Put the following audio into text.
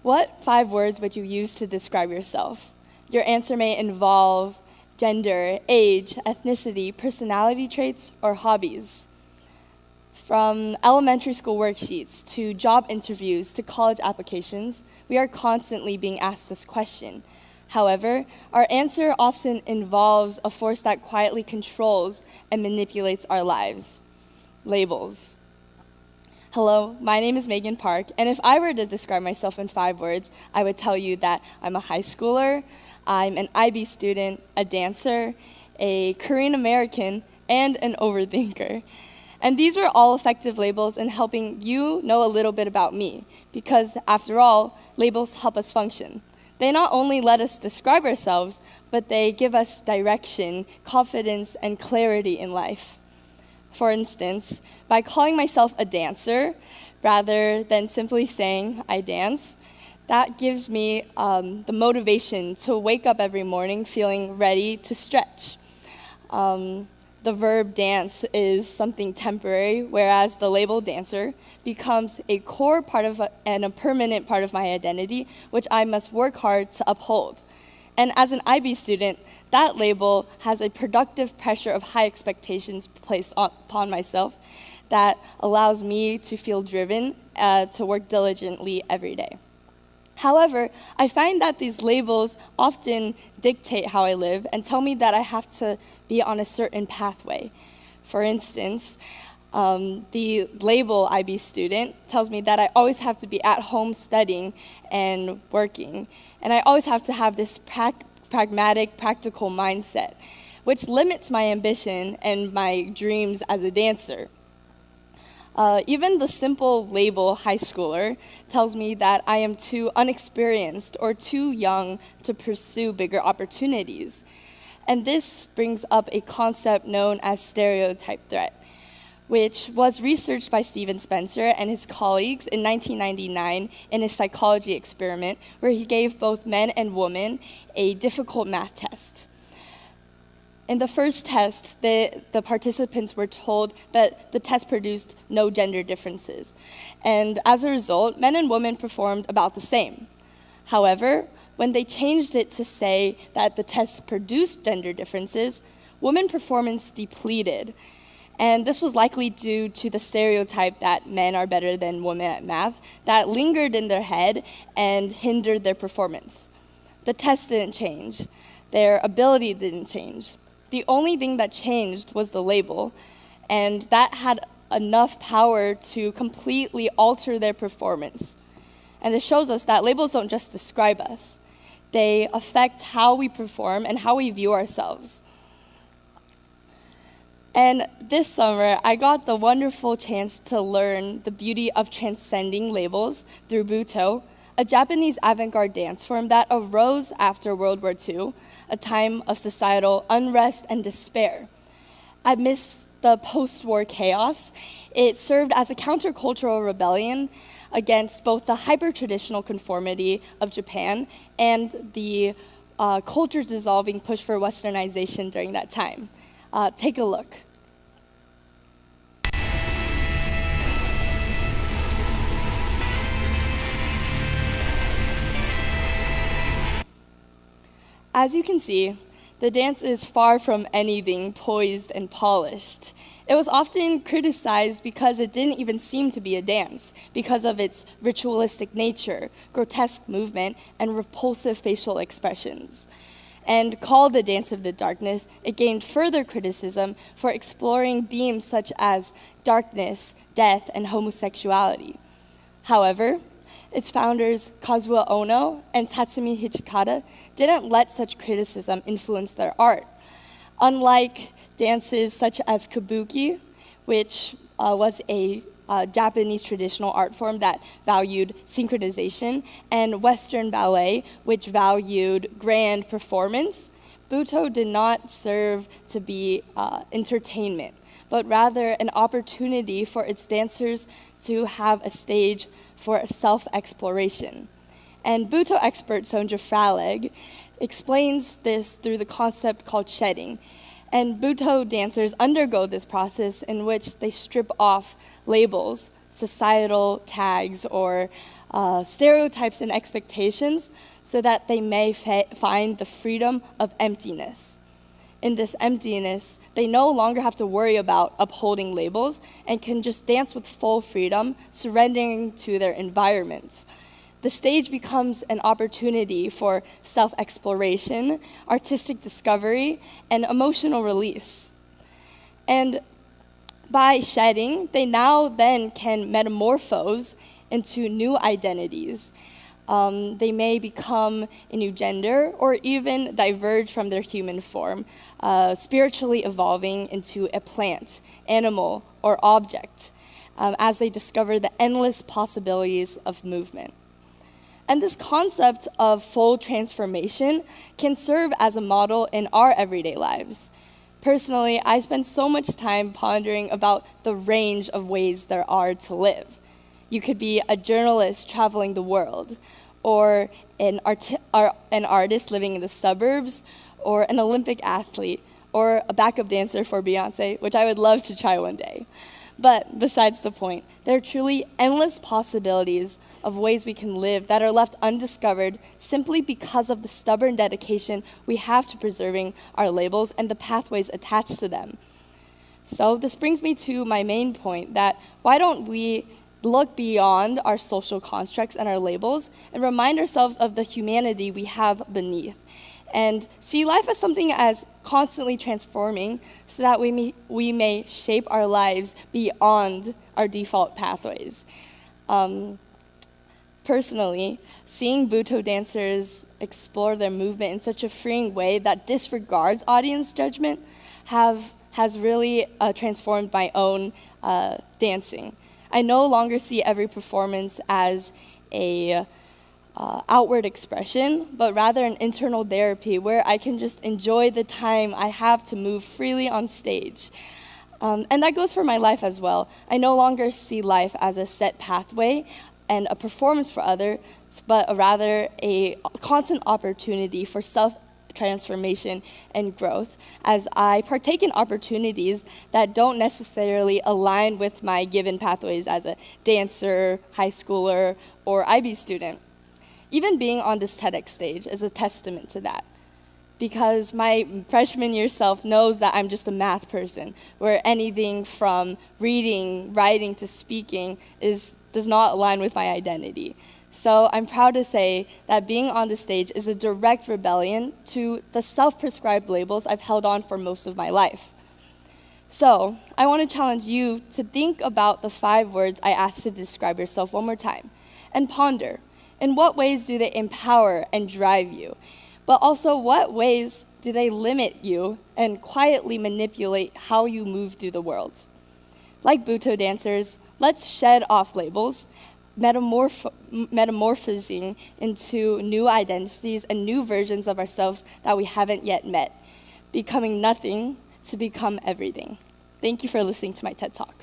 What 5 words would you use to describe yourself? Your answer may involve gender, age, ethnicity, personality traits, or hobbies. From elementary school worksheets to job interviews to college applications, we are constantly being asked this question. However, our answer often involves a force that quietly controls and manipulates our lives: labels. Hello, my name is Megan Park, and if I were to describe myself in 5 words, I would tell you that I'm a high schooler, I'm an IB student, a dancer, a Korean American, and an overthinker. And these are all effective labels in helping you know a little bit about me, because after all, labels help us function. They not only let us describe ourselves, but they give us direction, confidence, and clarity in life. For instance, by calling myself a dancer, rather than simply saying I dance, that gives me the motivation to wake up every morning feeling ready to stretch. The verb dance is something temporary, whereas the label dancer becomes a core part of and a permanent part of my identity, which I must work hard to uphold. And as an IB student, that label has a productive pressure of high expectations placed upon myself that allows me to feel driven to work diligently every day. However, I find that these labels often dictate how I live and tell me that I have to be on a certain pathway. For instance, the label IB student tells me that I always have to be at home studying and working, and I always have to have this pragmatic, practical mindset, which limits my ambition and my dreams as a dancer. Even the simple label high schooler tells me that I am too unexperienced or too young to pursue bigger opportunities. And this brings up a concept known as stereotype threat, which was researched by Steven Spencer and his colleagues in 1999 in a psychology experiment where he gave both men and women a difficult math test. In the first test, the participants were told that the test produced no gender differences. And as a result, men and women performed about the same. However, when they changed it to say that the test produced gender differences, women performance depleted. And this was likely due to the stereotype that men are better than women at math that lingered in their head and hindered their performance. The test didn't change. Their ability didn't change. The only thing that changed was the label, and that had enough power to completely alter their performance. And it shows us that labels don't just describe us. They affect how we perform and how we view ourselves. And this summer, I got the wonderful chance to learn the beauty of transcending labels through Butoh, a Japanese avant-garde dance form that arose after World War II, a time of societal unrest and despair. Amidst the post-war chaos, it served as a countercultural rebellion against both the hyper-traditional conformity of Japan and the culture-dissolving push for westernization during that time. Take a look. As you can see, the dance is far from anything poised and polished. It was often criticized because it didn't even seem to be a dance, because of its ritualistic nature, grotesque movement, and repulsive facial expressions. And called the Dance of the Darkness, it gained further criticism for exploring themes such as darkness, death, and homosexuality. However, its founders, Kazuo Ono and Tatsumi Hichikata, didn't let such criticism influence their art. Unlike dances such as kabuki, which was a Japanese traditional art form that valued synchronization, and Western ballet, which valued grand performance, Butoh did not serve to be entertainment, but rather an opportunity for its dancers to have a stage for self-exploration. And Butoh expert Sonja Fraleg explains this through the concept called shedding. And Butoh dancers undergo this process in which they strip off labels, societal tags, or stereotypes and expectations so that they may find the freedom of emptiness. In this emptiness, they no longer have to worry about upholding labels and can just dance with full freedom, surrendering to their environment. The stage becomes an opportunity for self-exploration, artistic discovery, and emotional release. And by shedding, they now then can metamorphose into new identities. They may become a new gender or even diverge from their human form, spiritually evolving into a plant, animal, or object as they discover the endless possibilities of movement. And this concept of full transformation can serve as a model in our everyday lives. Personally, I spend so much time pondering about the range of ways there are to live. You could be a journalist traveling the world, or an artist living in the suburbs, or an Olympic athlete, or a backup dancer for Beyonce, which I would love to try one day. But besides the point, there are truly endless possibilities of ways we can live that are left undiscovered simply because of the stubborn dedication we have to preserving our labels and the pathways attached to them. So this brings me to my main point, that why don't we look beyond our social constructs and our labels and remind ourselves of the humanity we have beneath, and see life as something as constantly transforming so that we may shape our lives beyond our default pathways. Personally, seeing Butoh dancers explore their movement in such a freeing way that disregards audience judgment has really transformed my own dancing. I no longer see every performance as a outward expression, but rather an internal therapy where I can just enjoy the time I have to move freely on stage. And that goes for my life as well. I no longer see life as a set pathway and a performance for others, but rather a constant opportunity for self-transformation and growth as I partake in opportunities that don't necessarily align with my given pathways as a dancer, high schooler, or IB student. Even being on this TEDx stage is a testament to that, because my freshman year self knows that I'm just a math person, where anything from reading, writing, to speaking does not align with my identity. So I'm proud to say that being on the stage is a direct rebellion to the self-prescribed labels I've held on for most of my life. So I want to challenge you to think about the 5 words I asked to describe yourself one more time, and ponder, in what ways do they empower and drive you? But also, what ways do they limit you and quietly manipulate how you move through the world? Like Butoh dancers, let's shed off labels, metamorphosing into new identities and new versions of ourselves that we haven't yet met, becoming nothing to become everything. Thank you for listening to my TED Talk.